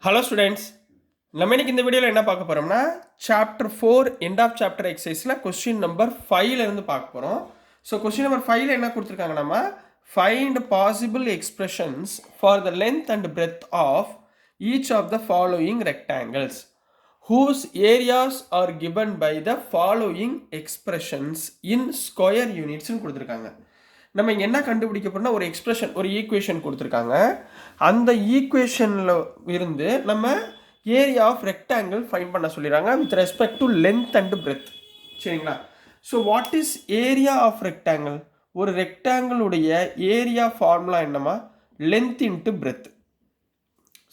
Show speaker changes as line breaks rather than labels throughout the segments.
Hello students, நம்ம இன்னைக்கு இந்த வீடியோவில் என்ன பார்க்க போகிறோம்னா சாப்டர் 4 எண்ட் ஆஃப் சாப்டர் எக்ஸசைஸில் கொஸ்டின் நம்பர் 5ல இருந்து பார்க்க போகிறோம். ஸோ கொஸ்டின் நம்பர் 5ல என்ன கொடுத்துருக்காங்க, நம்ம find possible expressions for the length and breadth of each of the following rectangles whose areas are given by the following expressions in square units கொடுத்துருக்காங்க. நம்ம இங்கே என்ன கண்டுபிடிக்க போறோம்னா ஒரு எக்ஸ்பிரஷன், ஒரு ஈக்குவேஷன் கொடுத்துருக்காங்க. அந்த ஈக்குவேஷனில் இருந்து நம்ம ஏரியா ஆஃப் ரெக்டாங்கிள் ஃபைண்ட் பண்ண சொல்லிடுறாங்க with respect to length and breadth. சரிங்களா? So what is area of rectangle? ஒரு ரெக்டாங்கிளுடைய ஏரியா ஃபார்முலா என்னமா? Length into breadth.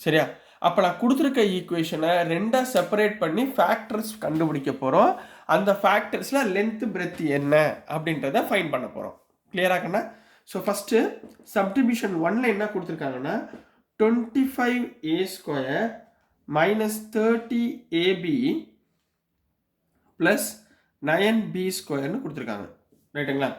சரியா? அப்போ நான் கொடுத்துருக்க ஈக்குவேஷனை ரெண்டாக செப்பரேட் பண்ணி ஃபேக்டர்ஸ் கண்டுபிடிக்க போகிறோம். அந்த ஃபேக்டர்ஸில் லென்த்து பிரெத் என்ன அப்படின்றத ஃபைண்ட் பண்ண போகிறோம். கிளியராகண்ணா? ஸோ ஃபஸ்ட்டு சப்டிவிஷன் 1ல் என்ன கொடுத்துருக்காங்கன்னா 25a² minus 30ab plus 9b² கொடுத்துருக்காங்க. ரைட்டுங்களா?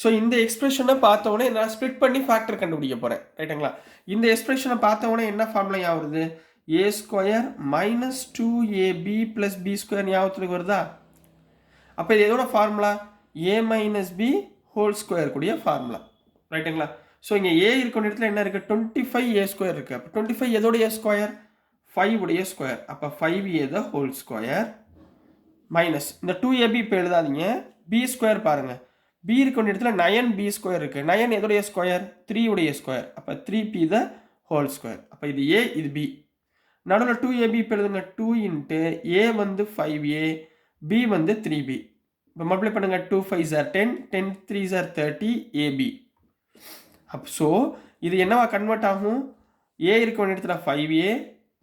ஸோ இந்த எக்ஸ்பிரஷனை பார்த்தவொடனே நான் ஸ்ப்ளிட் பண்ணி ஃபேக்டர் கண்டுபிடிக்க போகிறேன். ரைட்டுங்களா? இந்த எக்ஸ்பிரஷனை பார்த்தவொடனே என்ன ஃபார்முலா ஆகுது? a² minus 2ab plus b² ஞாபகத்துக்கு வருதா? அப்போ இது எதோட formula? a minus b whole square கூடிய ஃபார்முலா. ரைட்டுங்களா? ஸோ இங்கே ஏ இருக்கிற இடத்துல என்ன இருக்குது? 25a² இருக்குது. அப்போ 25 எதோடைய ஸ்கொயர்? 5 உடைய ஸ்கொயர். அப்போ 5a த ஹோல் ஸ்கொயர் மைனஸ் இந்த 2ab இப்போ எழுதாதீங்க, b² பாருங்கள். b இருக்கிற இடத்துல 9b² இருக்குது. 9 எதோடைய ஸ்கொயர்? 3 உடைய ஸ்கொயர். அப்போ 3p த ஹோல் ஸ்கொயர். அப்போ இது a, இது b. நடுவில் 2ab இப்போ எழுதுங்க. 2 இன்ட்டு a வந்து 5a, b வந்து 3b. இப்போ மல்டிப்ளை பண்ணுங்க. 2 5s are 10, 10 3s are 30 ab. So இது என்னவா கன்வெர்ட் ஆகும்? a இருக்க வேண்டிய இடத்துல 5a,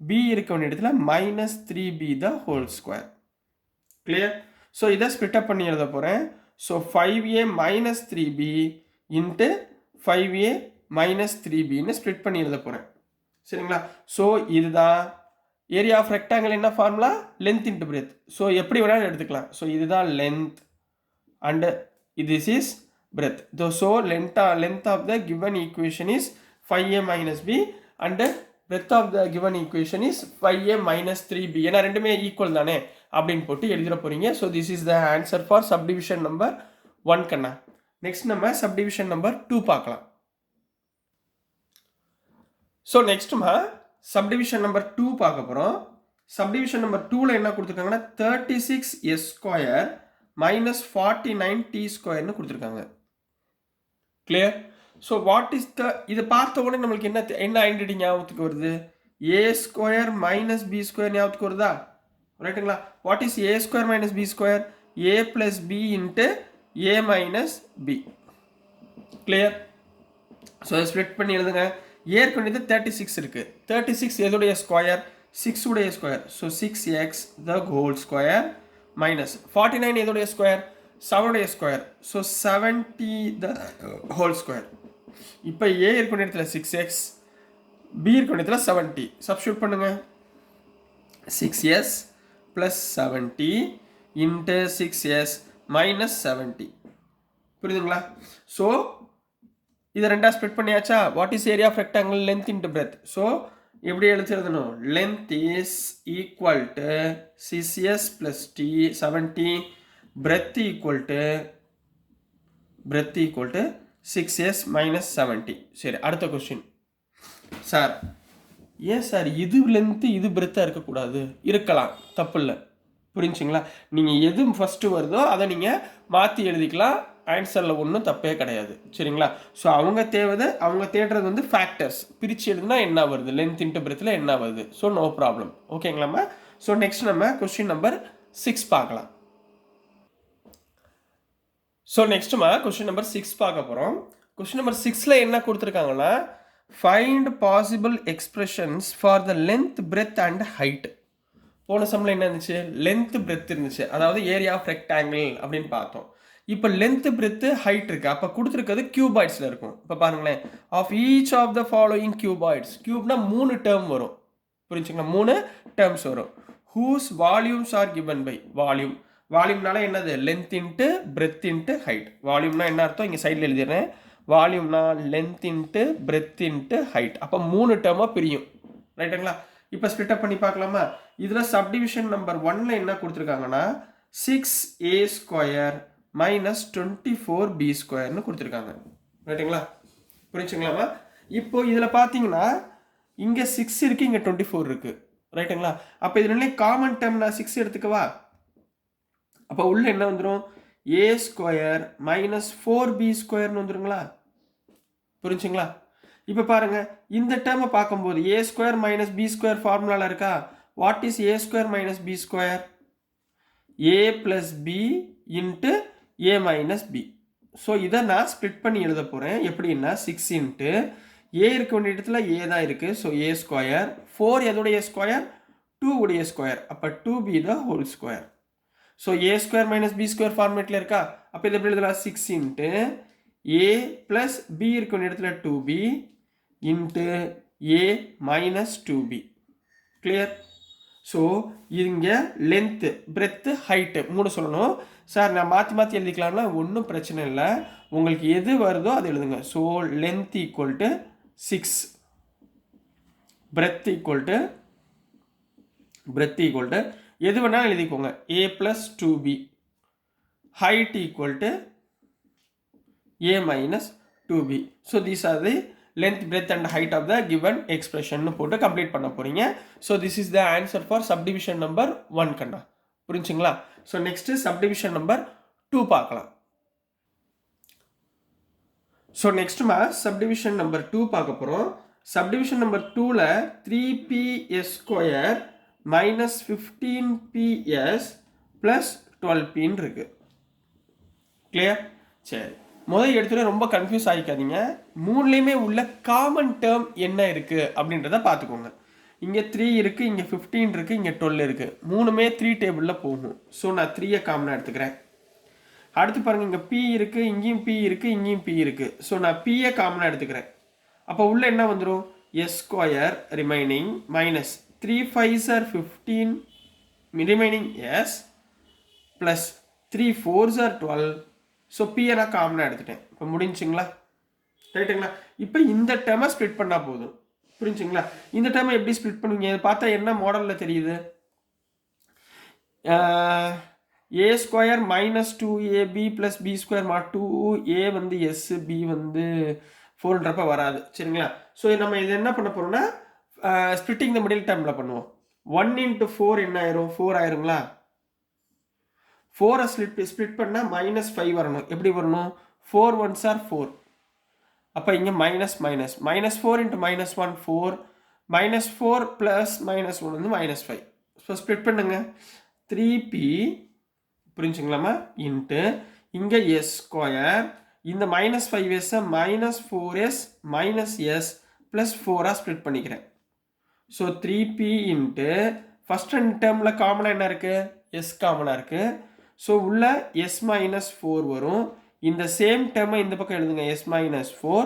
b இருக்க வேண்டிய இடத்துல minus 3b the whole square. Clear? So இதை ஸ்பிளிட் அப் பண்ணி எழுத போகிறேன். So 5a minus 3b into 5a minus 3bன்னு ஸ்ப்ளிட் பண்ணி எழுத போகிறேன். சரிங்களா? ஸோ இதுதான் ஏரியா ஆஃப் ரெக்டாங்கிள். என்ன formula? Length into breadth. So எப்படி வேணாலும் எடுத்துக்கலாம். ஸோ இதுதான் length and this is breadth. So length of the given equation is 5a minus b and breadth of the given equation is 5a minus 3b. ஏன்னா ரெண்டுமே equal தானே அப்படின்னு போட்டு எழுதிட போறீங்க. So this is the answer for subdivision number 1 கண்ணா. Next நம்ம subdivision number 2 பார்க்கலாம். ஸோ நெக்ஸ்ட்மா சப்டிவிஷன் நம்பர் 2 பார்க்க போகிறோம். சப்டிவிஷன் நம்பர் 2ல என்ன கொடுத்துருக்காங்கன்னா 36s² minus 49t² கொடுத்துருக்காங்க. Clear? So what is the, இது பார்த்த உடனே நம்மளுக்கு என்ன ஐடென்டிட்டி ஞாபகத்துக்கு வருது? a² minus b² ஞாபகத்துக்கு வருதா? ரைட்டுங்களா? What is a² minus b²? a plus b into a minus b. Clear? So அதை ஸ்ப்ளிட் பண்ணி எழுதுங்க. ஏற்கு வேண்டியது 36 இருக்குது. 36 எதுடைய ஸ்கொயர்? 6 உடைய square. So 6x the whole square minus 49 எதோடைய ஸ்கொயர்? 7 உடைய square. So 70 the whole square. இப்போ a இருக்க இடத்துல 6x, b இருக்க இடத்துல 70. சப்ஸ்டியூட் பண்ணுங்க. 6s plus 70 into 6s minus 70. புரியுதுங்களா? ஸோ இதை ரெண்டா ஸ்ப்ளிட் பண்ணியாச்சா? What is area of rectangle? Length into breadth. So எப்படி எழுதணும்? Length is equal to 6s plus t 70, breadth equal to 6s minus 70. சரி, அடுத்த கொஸ்டின். சார் ஏன் சார் இது லென்த்து இது பிரெத்தாக இருக்கக்கூடாது? இருக்கலாம், தப்பு இல்லை. புரிஞ்சுங்களா? நீங்கள் எது ஃபஸ்ட்டு வருதோ அதை நீங்கள் மாற்றி எழுதிக்கலாம். ஆன்சரில் ஒன்றும் தப்பே கிடையாது. சரிங்களா? ஸோ அவங்க தேடுறது வந்து ஃபேக்டர்ஸ் பிரித்து எழுதுனா என்ன வருது, லென்த் இன்ட்டு பிரெத்தில் என்ன வருது. So no problem. ஓகேங்களாம்மா? ஸோ நெக்ஸ்ட் நம்ம கொஸ்டின் நம்பர் 6 பார்க்கலாம். ஸோ நெக்ஸ்ட்டுமா கொஸ்டின் நம்பர் 6 பார்க்க போகிறோம். கொஸ்டின் நம்பர் 6ல் என்ன கொடுத்துருக்காங்கன்னா find possible expressions for the length breadth and height. போன சம்மில் என்ன இருந்துச்சு? லென்த் பிரெத் இருந்துச்சு, அதாவது ஏரியா ஆஃப் ரெக்டாங்கிள் அப்படின்னு பார்த்தோம். இப்போ லென்த் பிரெத்து ஹைட் இருக்குது. அப்போ கொடுத்துருக்கிறது கியூபாய்ட்ஸில் இருக்கும். இப்போ பாருங்களேன், of each of the following cuboids. கியூப்னா 3 டேர்ம் வரும். புரிஞ்சுங்களா? 3 டேர்ம்ஸ் வரும். Whose volumes are given by volume. வால்யூம்னால என்னது? Length into breadth into height. வால்யூம்னா என்ன அர்த்தம்? இங்கே சைடில் எழுதிடுறேன். வால்யூம்னா length into breadth into height. அப்போ 3 டேர்மாக பிரியும். ரைட்டுங்களா? இப்போ ஸ்ப்ளிட் அப் பண்ணி பார்க்கலாமா? இதில் சப்டிவிஷன் நம்பர் 1ல என்ன கொடுத்துருக்காங்கன்னா 6a² மைனஸ் 24b² கொடுத்துருக்காங்க. ரைட்டுங்களா? புரிஞ்சுங்களாமா? இப்போ இதில் பார்த்தீங்கன்னா இங்கே 6 இருக்குது, இங்கே 24 இருக்குது. ரைட்டுங்களா? அப்போ இதுல காமன் டேர்ம் நான் 6 எடுத்துக்கவா? அப்போ உள்ள என்ன வந்துடும்? a² minus 4b² வந்துருங்களா? புரிஞ்சுங்களா? இப்போ பாருங்க, இந்த டேர்மை பார்க்கும்போது a² மைனஸ் b² ஃபார்முலாவில் இருக்கா? What is a² minus b²? a plus b into a minus b. So இதை நான் ஸ்ப்ளிட் பண்ணி எழுத போகிறேன். எப்படின்னா 6 இன்ட்டு a இருக்க வேண்டிய இடத்துல a தான் இருக்குது. So a², 4 எதோடைய square? 2 உடைய ஸ்கொயர். அப்போ 2b த whole square. So a² minus b² ஃபார்மேட்டில் இருக்கா? அப்போ இது எப்படி எழுதலாம்? 6 இன்ட்டு a பிளஸ் b இருக்க வேண்டிய இடத்துல 2b into a minus 2b. Clear? So இங்கே லென்த்து, பிரெத்து, ஹைட்டு 3 சொல்லணும். சார் நான் மாற்றி எழுதிக்கலாம்னா ஒன்றும் பிரச்சனை இல்லை. உங்களுக்கு எது வருதோ அது எழுதுங்க. So length equal to 6, breadth equal to எது வேணாலும் எழுதிக்கோங்க. a plus 2b. height equal to a minus 2b. So these are the length, breadth and height of the given expression போட்டு complete பண்ண போறீங்க. So this is the answer for subdivision number 1 கண்ணா. புரிஞ்சுங்களா? So next subdivision number 2 பார்க்கலாம். So next subdivision number 2 பார்க்க போறோம். Subdivision number 2ல 3p² minus 15ps plus 12p இருக்கு. Clear? சரி, முதல் எடுத்துகிற ரொம்ப கன்ஃபியூஸ் ஆகிக்காதீங்க. மூணுலேயுமே உள்ள காமன் டேர்ம் என்ன இருக்குது அப்படின்றத பார்த்துக்கோங்க. இங்கே 3 இருக்குது, இங்கே 15 இருக்குது, இங்கே 12 இருக்குது. மூணுமே 3 டேபிளில் போகும். ஸோ நான் 3யை காமனாக எடுத்துக்கிறேன். அடுத்து பாருங்கள், இங்கே p இருக்குது, இங்கேயும் p இருக்குது, இங்கேயும் p இருக்குது. ஸோ நான் pயை காமனாக எடுத்துக்கிறேன். அப்போ உள்ள என்ன வந்துடும்? s² remaining minus 3 5s are 15 remaining s plus 3 4s are 12. So p நான் காமனாக எடுத்துட்டேன். இப்போ முடிஞ்சுங்களா? ரைட்டுங்களா? இப்போ இந்த டேர்மை ஸ்ப்ளிட் பண்ணால் போதும். புரிஞ்சுங்களா? இந்த டேர்மை எப்படி ஸ்ப்ளிட் பண்ணுவீங்க? இதை பார்த்தா என்ன மாடலில் தெரியுது? a² minus 2ab plus b² 2a வந்து எஸ், b வந்து 4ன்றப்ப வராது. சரிங்களா? ஸோ நம்ம இது என்ன பண்ண போகிறோம்னா ஸ்ப்ளிட்டிங் த மிடில் டேர்மில் பண்ணுவோம். 1 into 4 என்ன ஆயிரும்? 4 ஆயிருங்களா? 4 ஸ்ப்ளிட் பண்ணால் மைனஸ் 5 வரணும். எப்படி வரணும்? 4 1s are 4. அப்போ இங்கே minus 4 into minus 1 4, minus 4 plus minus 1 வந்து minus 5. ஸோ ஸ்ப்ளிட் பண்ணுங்க. 3p புரிஞ்சுங்களாமா? இன்ட்டு இங்கே s², இந்த minus 5s minus 4s minus s plus 4 split பண்ணிக்கிறேன். ஸோ 3p இன்ட்டு ஃபஸ்ட் ரெண்டு டேர்மில் காமனாக என்ன இருக்குது? s காமனாக இருக்குது. ஸோ உள்ள s மைனஸ் 4 வரும். இந்த சேம் டேர்மை இந்த பக்கம் எழுதுங்க, s மைனஸ் 4.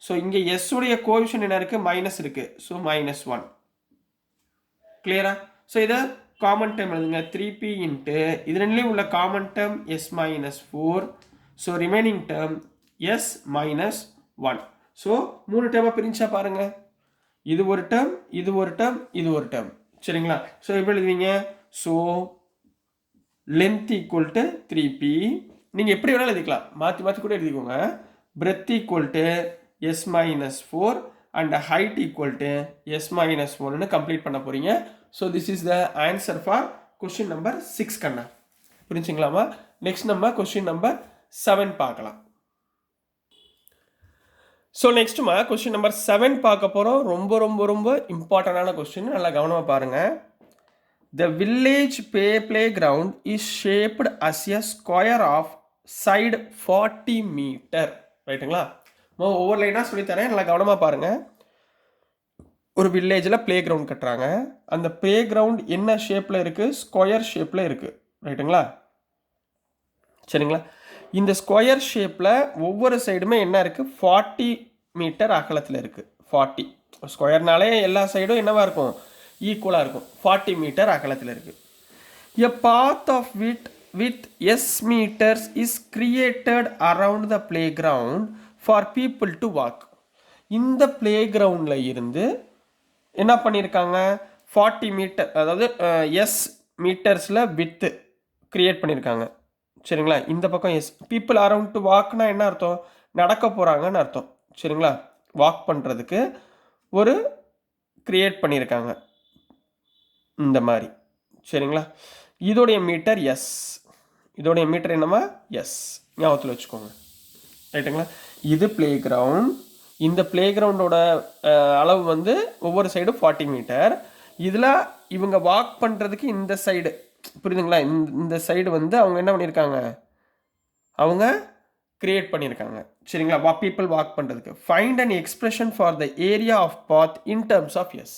ஸோ இங்கே s உடைய கோஎஃபிஷியன்ட் என்ன இருக்குது? மைனஸ் இருக்குது. So minus 1. கிளியரா? ஸோ இதை காமன் டேர்ம் எழுதுங்க. 3p இன்ட்டு இது ரெண்டுலேயும் உள்ள common term s minus 4. So remaining term s minus 1. So 3 டேர்மை பிரிஞ்சா பாருங்கள். இது ஒரு டேர்ம், இது ஒரு டேர்ம், இது ஒரு டேர்ம். சரிங்களா? ஸோ எப்படி எழுதுவீங்க? So length equal to 3p. நீங்கள் எப்படி வேணாலும் எழுதிக்கலாம், மாற்றி கூட எழுதிக்கோங்க. Breadth equal to s minus 4 and height equal to s minus 1ன்னு கம்ப்ளீட் பண்ண போகிறீங்க. So this is the answer for question number 6 கண்ணா. புரிஞ்சுங்களாமா? நெக்ஸ்ட் நம்ம கொஸ்டின் நம்பர் 7 பார்க்கலாம். ஸோ நெக்ஸ்ட்டுமா கொஸ்டின் நம்பர் 7 பார்க்க போகிறோம். ரொம்ப ரொம்ப ரொம்ப இம்பார்ட்டண்டான கொஸ்டின், நல்லா கவனமாக பாருங்கள். The village playground is shaped as a square of side 40 metre. ரைட்டுங்களா? ஒவ்வொரு லைனாக சொல்லித்தரேன், நல்லா கவனமாக பாருங்கள். ஒரு வில்லேஜில் பிளே கிரவுண்ட் கட்டுறாங்க. அந்த பிளே கிரவுண்ட் என்ன ஷேப்பில் இருக்குது? ஸ்கொயர் ஷேப்பில் இருக்குது. ரைட்டுங்களா? சரிங்களா? இந்த ஸ்கொயர் ஷேப்பில் ஒவ்வொரு சைடுமே என்ன இருக்குது? 40 மீட்டர் அகலத்தில் இருக்குது. 40 ஸ்கொயர்னாலே எல்லா சைடும் என்னவா இருக்கும்? ஈக்குவலாக இருக்கும். 40 மீட்டர் அகலத்தில் இருக்குது. A path of width s metres is created around the play ground for people to walk. இந்த பிளே கிரவுண்டில் இருந்து என்ன பண்ணியிருக்காங்க? 40 மீட்டர், அதாவது எஸ் மீட்டர்ஸில் வித்து க்ரியேட் பண்ணியிருக்காங்க. சரிங்களா? இந்த பக்கம் எஸ். பீப்புள் அரவுண்ட் டு வாக்னா என்ன அர்த்தம்? நடக்க போகிறாங்கன்னு அர்த்தம். சரிங்களா? வாக் பண்ணுறதுக்கு ஒரு க்ரியேட் பண்ணியிருக்காங்க இந்த மாதிரி. சரிங்களா? இதோடைய மீட்டர் எஸ். இதோடைய மீட்டர் என்னமா? எஸ். ஞாபகத்தில் வச்சுக்கோங்க. ரைட்டுங்களா? இது பிளே கிரவுண்ட். இந்த பிளே கிரவுண்டோட அளவு வந்து ஒவ்வொரு சைடும் 40 மீட்டர். இதில் இவங்க வாக் பண்ணுறதுக்கு இந்த சைடு, புரியுதுங்களா? இந்த சைடு வந்து அவங்க என்ன பண்ணியிருக்காங்க, அவங்க கிரியேட் பண்ணியிருக்காங்க. சரிங்களா? பீப்புள் வாக் பண்ணுறதுக்கு. Find an expression for the area of path in terms of s.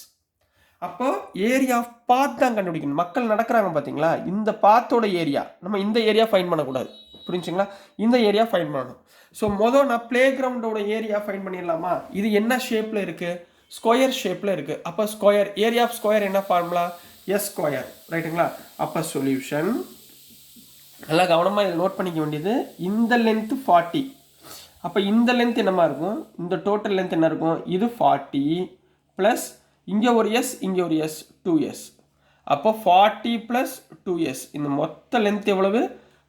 அப்போ ஏரியா ஆஃப் பாத் தான் கண்டுபிடிக்கணும். மக்கள் நடக்கிறாங்க பார்த்தீங்களா, இந்த பாத்தோட ஏரியா. நம்ம இந்த ஏரியா ஃபைண்ட் பண்ணக்கூடாது, புரிஞ்சுங்களா? இந்த ஏரியா ஃபைண்ட் பண்ணணும். ஸோ மொதல் நான் பிளே கிரவுண்டோட ஏரியா ஃபைண்ட் பண்ணிடலாமா? இது என்ன ஷேப்பில் இருக்குது? ஸ்கொயர் ஷேப்பில் இருக்குது. அப்போ ஸ்கொயர், ஏரியா ஆஃப் ஸ்கொயர் என்ன ஃபார்முலா? S square. ரைட்டுங்களா? அப்போ சொல்யூஷன் நல்லா கவனமாக இதை நோட் பண்ணிக்க வேண்டியது. இந்த லென்த்து 40. அப்போ இந்த லென்த் என்னமா இருக்கும்? இந்த டோட்டல் லென்த் என்ன இருக்கும்? இது 40 ப்ளஸ் இங்கே ஒரு எஸ், இங்கே ஒரு எஸ், 2s. அப்போ 40 ப்ளஸ் 2s. இந்த மொத்த லென்த் எவ்வளவு?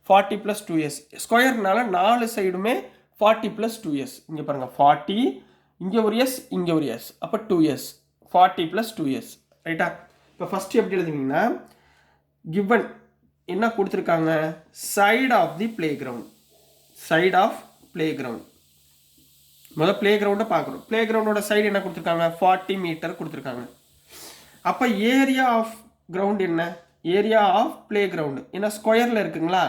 40 ப்ளஸ் 2s. ஸ்கொயர்னால 4 சைடுமே 40 ப்ளஸ் 2s. இங்கே பாருங்கள், 40, இங்கே ஒரு எஸ், இங்கே ஒரு எஸ், அப்போ 2s. 40 plus 2s. ரைட்டா? இப்போ ஃபஸ்ட்டு எப்படி எழுதுவீங்கன்னா, கிவன் என்ன கொடுத்துருக்காங்க? Side of the playground. Side of play ground. முதல் பிளே கிரவுண்டை பார்க்கணும். பிளே கிரவுண்டோட சைடு என்ன கொடுத்துருக்காங்க? 40 மீட்டர் கொடுத்துருக்காங்க. அப்போ ஏரியா ஆஃப் கிரவுண்ட் என்ன? ஏரியா ஆஃப் பிளே கிரவுண்டு ஏன்னா ஸ்கொயரில் இருக்குங்களா?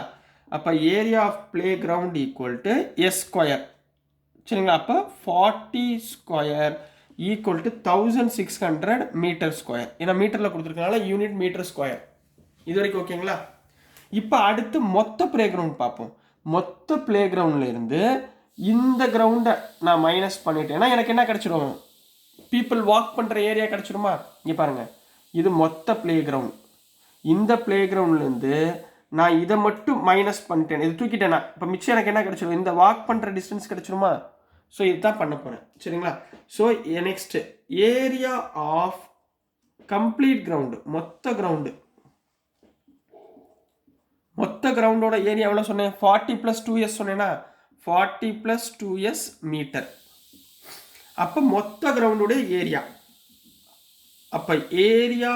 அப்போ area of play ground equal to s square. சரிங்களா? அப்போ 40 square equal to 1600 metre square. ஏன்னா மீட்டரில் கொடுத்துருக்கனால யூனிட் மீட்டர் ஸ்கொயர். இது வரைக்கும் ஓகேங்களா? இப்போ அடுத்து மொத்த பிளே கிரவுண்ட் பார்ப்போம். மொத்த பிளே கிரவுண்டில் இருந்து இந்த கிரவுண்டை நான் மைனஸ் பண்ணிட்டேன்னா எனக்கு என்ன கிடச்சிடும்? பீப்புள் வாக் பண்ணுற ஏரியா கிடச்சிடுமா? இங்கே பாருங்கள், இது மொத்த பிளே கிரவுண்ட். இந்த பிளே கிரவுண்ட்லேருந்து நான் இதை மட்டும் மைனஸ் பண்ணிட்டேன், இது தூக்கிட்டேன்னா இப்போ மிச்சம் எனக்கு என்ன கிடச்சிடும்? இந்த வாக் பண்ணுற டிஸ்டன்ஸ் கிடச்சிடுமா? ஸோ இதுதான் பண்ண போகிறேன். சரிங்களா? So next area of complete ground, மொத்த கிரவுண்டு. மொத்த கிரவுண்டோட ஏரியா எவ்வளோ சொன்னேன்? 40 ப்ளஸ் 2s சொன்னேன்னா 40 ப்ளஸ் 2s மீட்டர். அப்போ மொத்த கிரவுண்டோடைய ஏரியா, அப்போ area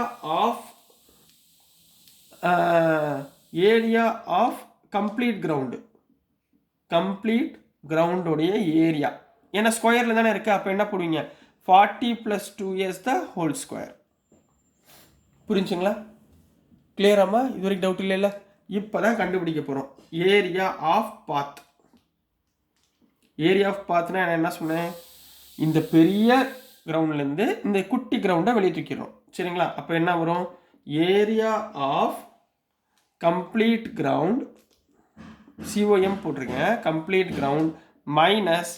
of complete ground, complete கிரவுண்டோடைய ஏரியா. ஏன்னா ஸ்கொயரில் தானே இருக்குது. அப்போ என்ன போடுவீங்க? 40 plus 2s the whole square. புரிஞ்சுங்களா? கிளியராமா? இது வரைக்கும் டவுட் இல்லைல்ல? இப்போ தான் கண்டுபிடிக்க போகிறோம் area of path. Area of பாத்னா நான் என்ன சொன்னேன்? இந்த பெரிய கிரவுண்ட்லேருந்து இந்த குட்டி கிரவுண்டை வெளியே தூக்கிடுறோம். சரிங்களா? அப்போ என்ன வரும்? Area of complete ground, COM போட்டிருக்கேன், complete ground minus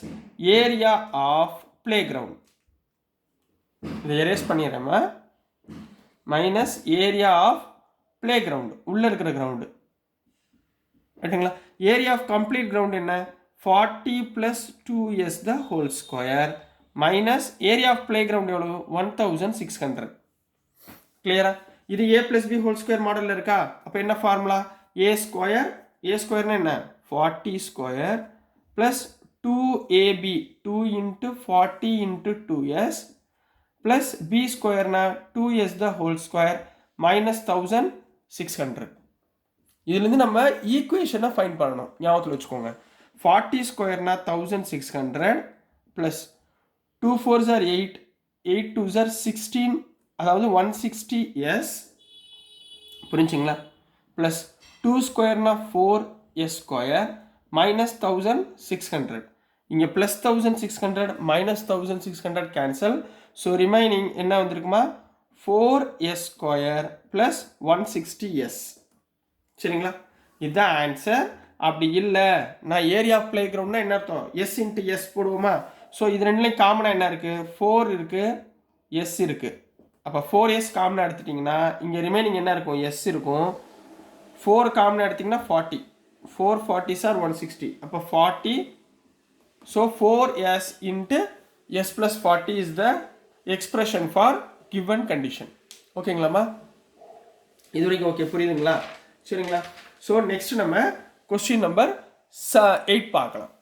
area of play ground. இதை எரேஸ் பண்ணிடுறேம்மா. Minus area of play ground, உள்ளே இருக்கிற கிரவுண்டு. ரைட்டுங்களா? ஏரியா ஆஃப் கம்ப்ளீட் கிரவுண்ட் என்ன? 40 plus 2s the whole square minus area of play ground எவ்வளவு? 1600. கிளியரா? இது a plus b whole square மாடலில் இருக்கா? அப்போ என்ன ஃபார்முலா? ஏ ஸ்கொயர். ஏ ஸ்கொயர்னா என்ன? 40 square plus 2ab, 2 into 40 into 2s plus b ஸ்கொயர்னா 2s the whole square minus 1600. இதுலேருந்து நம்ம ஈக்குவேஷனை ஃபைண்ட் பண்ணணும். ஞாபகத்தில் வச்சுக்கோங்க. 40 ஸ்கொயர்னா 1600 plus 2 4s are 8, 8 2s are 16, அதாவது 160s. புரிஞ்சுங்களா? Plus 2 ஸ்கொயர்னா 4s square minus 1600. இங்கே plus 1600 minus 1600 cancel. So remaining என்ன வந்திருக்குமா? 4s square plus 160s. சரிங்களா? இதுதான் ஆன்சர். அப்படி இல்லை, நான் ஏரியா ஆஃப் பிளே கிரவுண்ட்னா என்ன அர்த்தம்? எஸ் இன்ட்டு எஸ் போடுவோமா? ஸோ இது ரெண்டுலேயும் காமனாக என்ன இருக்குது? 4 இருக்குது, எஸ் இருக்குது. அப்போ 4s காமனாக எடுத்துட்டிங்கன்னா இங்கே ரிமைனிங் என்ன இருக்கும்? எஸ் இருக்கும். 4 காமனாக எடுத்திங்கன்னா 40, 4 40s are 160. அப்போ 40. So 4s into s plus 40 is the expression for given condition. ஓகேங்களாம்மா? இது வரைக்கும் ஓகே, புரியுதுங்களா? சரிங்களா? ஸோ நெக்ஸ்ட் நம்ம கொஸ்டின் நம்பர் 8 பார்க்கலாம்.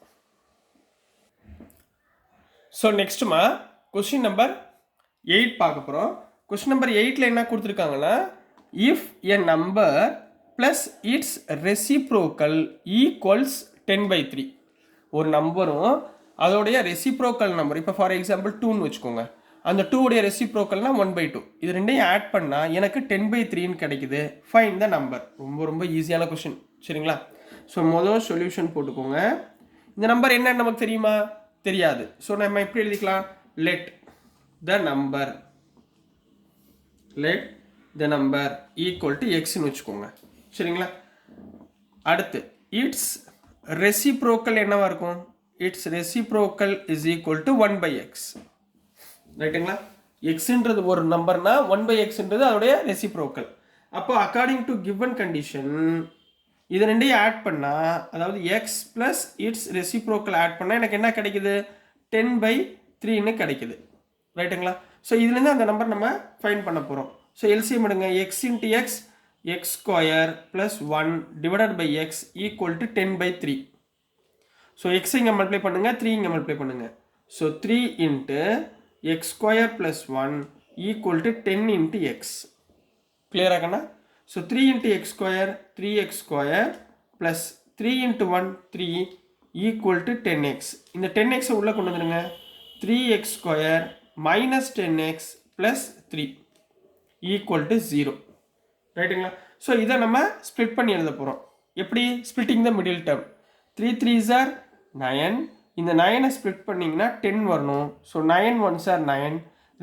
ஸோ நெக்ஸ்ட்டுமா கொஸ்டின் நம்பர் 8 பார்க்க போகிறோம். கொஸ்டின் நம்பர் 8ல் என்ன கொடுத்துருக்காங்கன்னா, if a number plus its reciprocal equals 10/3. ஒரு நம்பரும் அதோடைய ரெசிப்ரோக்கல் நம்பர், இப்போ ஃபார் எக்ஸாம்பிள் 2ன்னு வச்சுக்கோங்க, அந்த 2 உடைய ரெசிப்ரோக்கல்னா 1/2. இது ரெண்டையும் ஆட் பண்ணால் எனக்கு 10/3ன்னு கிடைக்குது. Find the number. ரொம்ப ரொம்ப ஈஸியான கொஸ்டின். சரிங்களா? ஸோ மொதல் சொல்யூஷன் போட்டுக்கோங்க. இந்த நம்பர் என்னன்னு நமக்கு தெரியுமா? தெரியாது. ஸோ நம்ம எப்படி எழுதிக்கலாம்? Let the number equal to எக்ஸ்ன்னு வச்சுக்கோங்க. சரிங்களா? அடுத்து இட்ஸ் ரெசிப்ரோக்கல் என்னவா இருக்கும்? Its reciprocal is equal to 1/x. ரைட்டுங்களா? எக்ஸ்ன்றது ஒரு நம்பர்னா 1/xன்றது அதோடைய ரெசிப்ரோக்கல். அப்போ அக்கார்டிங் டு கிவன் கண்டிஷன் இது ரெண்டையும் ஆட் பண்ணால், அதாவது x plus its reciprocal add பண்ணால் எனக்கு என்ன கிடைக்குது? 10/3ன்னு கிடைக்குது. ரைட்டுங்களா? ஸோ இதுலேருந்து அந்த நம்பர் நம்ம ஃபைன் பண்ண போகிறோம். ஸோ எல்சிஎம் எடுங்க. X into x, x square plus 1 divided by x equal to 10/3. So x இங்கே மல்டிப்ளை பண்ணுங்கள், 3 இங்கே மல்டிப்ளை பண்ணுங்கள். So 3 into x square plus 1 equal to 10 into x. கிளியராக கண்ணா? So 3 into x square 3x square plus 3 into 1 3 equal to 10x. இந்த 10x உள்ளே கொண்டு வந்துடுங்க. 3x square minus 10x plus 3 equal to 0. ரைட்டுங்களா? ஸோ இதை நம்ம ஸ்ப்ளிட் பண்ணி எழுத போகிறோம். எப்படி? Splitting the middle term. 3 3s are 9. இந்த 9ஐ ஸ்ப்ளிட் பண்ணிங்கன்னா 10 வரணும். So 9 1s are 9.